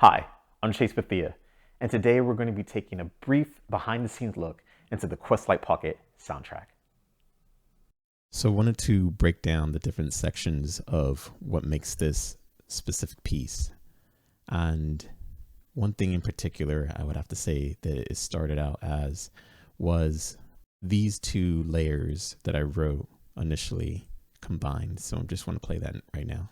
Hi, I'm Chase Bethea, and today we're going to be taking a brief behind-the-scenes look into the Questlike Pocket soundtrack. So I wanted to break down the different sections of what makes this specific piece. And one thing in particular I would have to say that it started out as was these two layers that I wrote initially combined. So I just want to play that right now.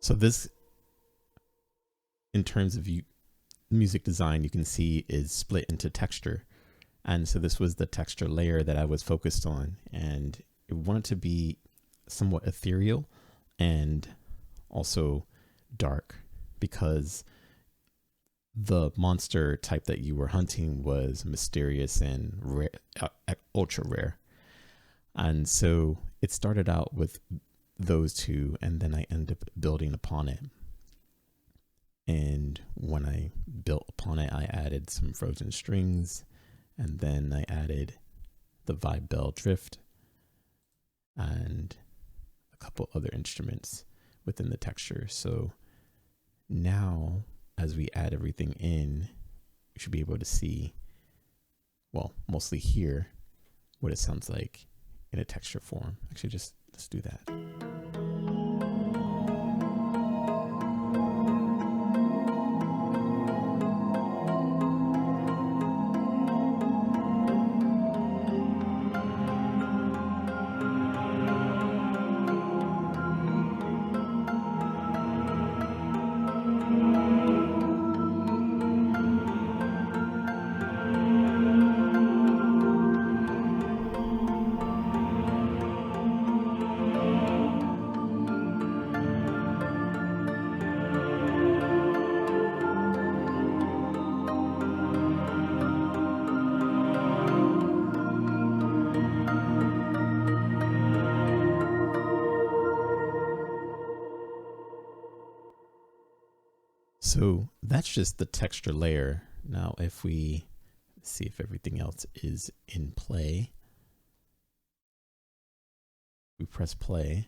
So this, in terms of music design, you can see is split into texture. And so this was the texture layer that I was focused on. And it wanted to be somewhat ethereal and also dark, because the monster type that you were hunting was mysterious and rare, ultra rare. And so it started out with those two, and then I ended up building upon it. And when I built upon it, I added some frozen strings, and then I added the vibe bell drift and a couple other instruments within the texture. So now as we add everything in, you should be able to see, well, mostly hear what it sounds like in a texture form. Actually, let's do that. So that's just the texture layer. Now, if we see if everything else is in play, we press play.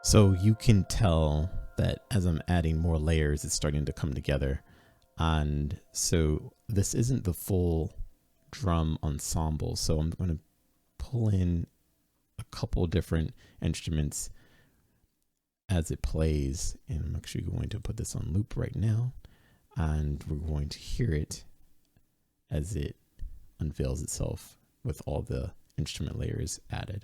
So you can tell that as I'm adding more layers, it's starting to come together. And so this isn't the full drum ensemble. So I'm going to pull in a couple different instruments as it plays. And I'm actually going to put this on loop right now. And we're going to hear it as it unveils itself with all the instrument layers added.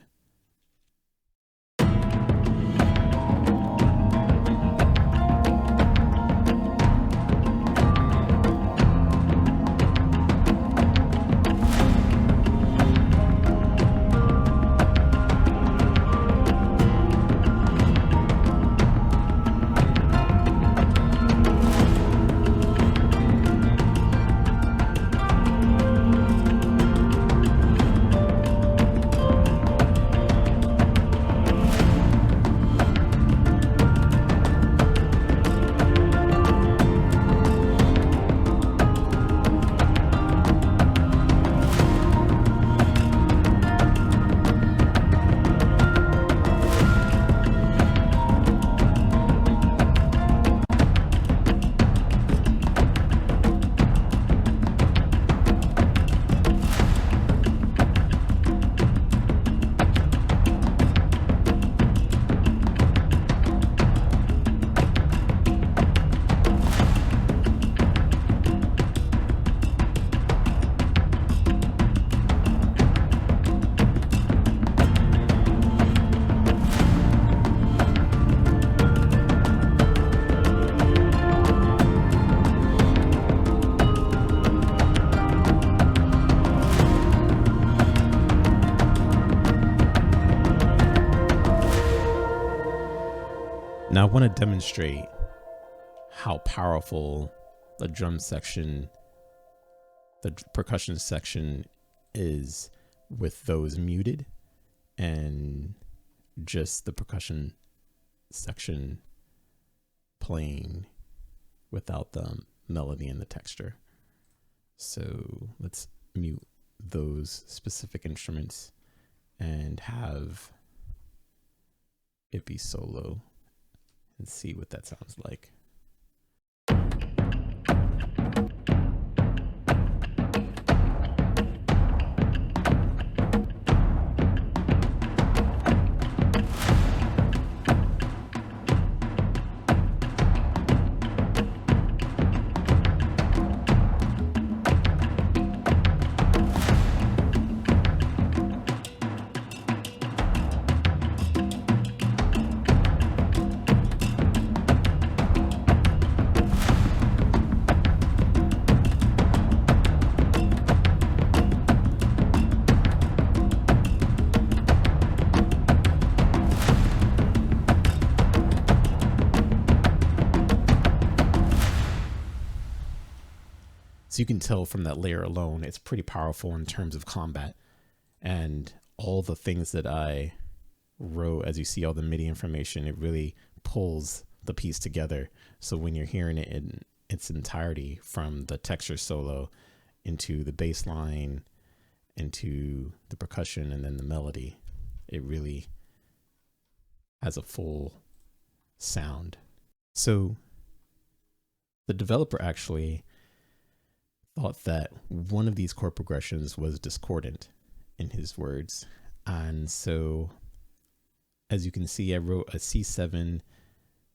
want to demonstrate how powerful the drum section, the percussion section is with those muted, and just the percussion section playing without the melody and the texture. So let's mute those specific instruments and have it be solo and see what that sounds like. So you can tell from that layer alone, it's pretty powerful in terms of combat. And all the things that I wrote, as you see all the MIDI information, it really pulls the piece together. So when you're hearing it in its entirety, from the texture solo into the bass line, into the percussion, and then the melody, it really has a full sound. So the developer actually thought that one of these chord progressions was discordant, in his words. And so, as you can see, I wrote a C7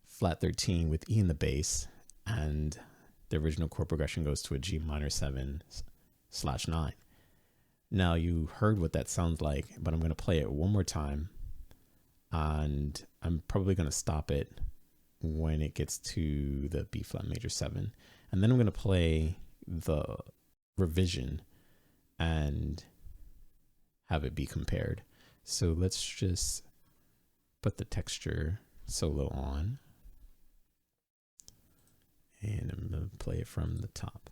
flat 13 with E in the bass, and the original chord progression goes to a G minor 7/9. Now you heard what that sounds like, but I'm going to play it one more time, and I'm probably going to stop it when it gets to the B flat major 7, and then I'm going to play the revision and have it be compared. So let's just put the texture solo on, and I'm going to play it from the top.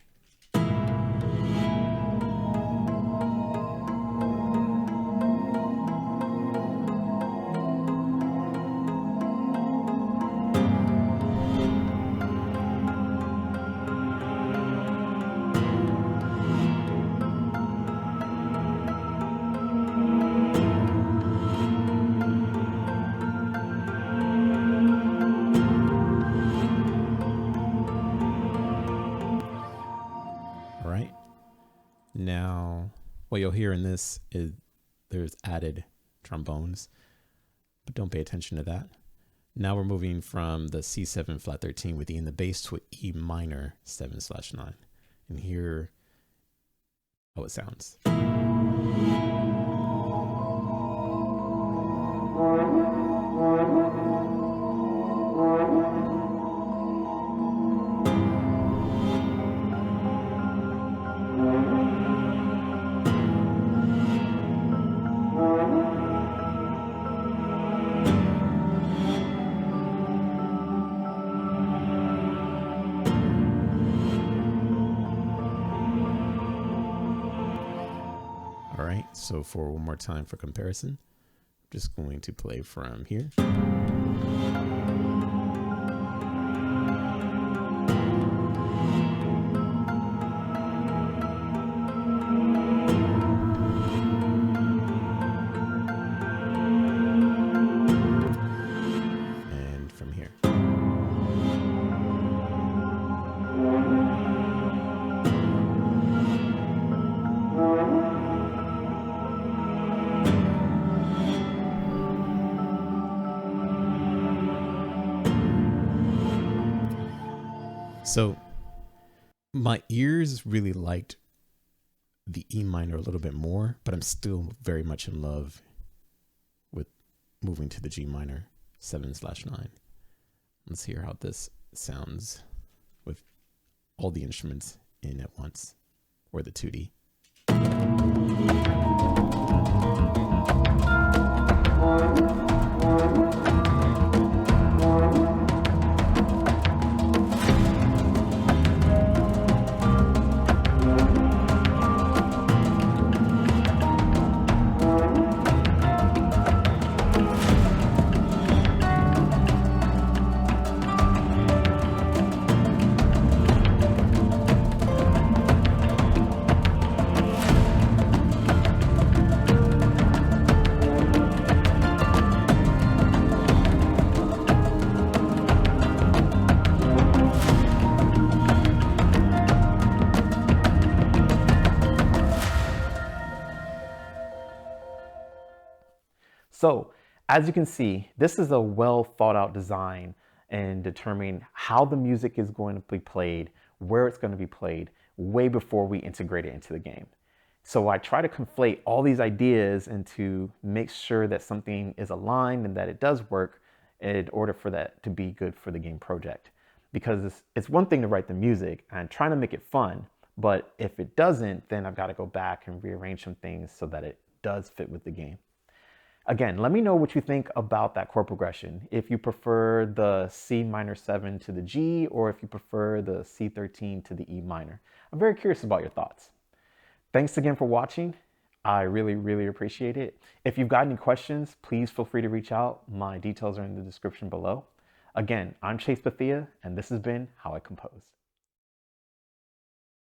Now, what you'll hear in this is there's added trombones, but don't pay attention to that. Now we're moving from the C7 flat 13 with E in the bass to an E minor 7/9, and hear how it sounds. So for one more time for comparison, I'm just going to play from here. And from here. So my ears really liked the E minor a little bit more, but I'm still very much in love with moving to the G minor 7/9. Let's hear how this sounds with all the instruments in at once, or the Tutti. So as you can see, this is a well thought out design in determining how the music is going to be played, where it's going to be played, way before we integrate it into the game. So I try to conflate all these ideas and to make sure that something is aligned and that it does work in order for that to be good for the game project. Because it's one thing to write the music and trying to make it fun, but if it doesn't, then I've got to go back and rearrange some things so that it does fit with the game. Again, let me know what you think about that chord progression. If you prefer the C minor 7 to the G, or if you prefer the C13 to the E minor. I'm very curious about your thoughts. Thanks again for watching. I really appreciate it. If you've got any questions, please feel free to reach out. My details are in the description below. Again, I'm Bethea, and this has been How I Compose.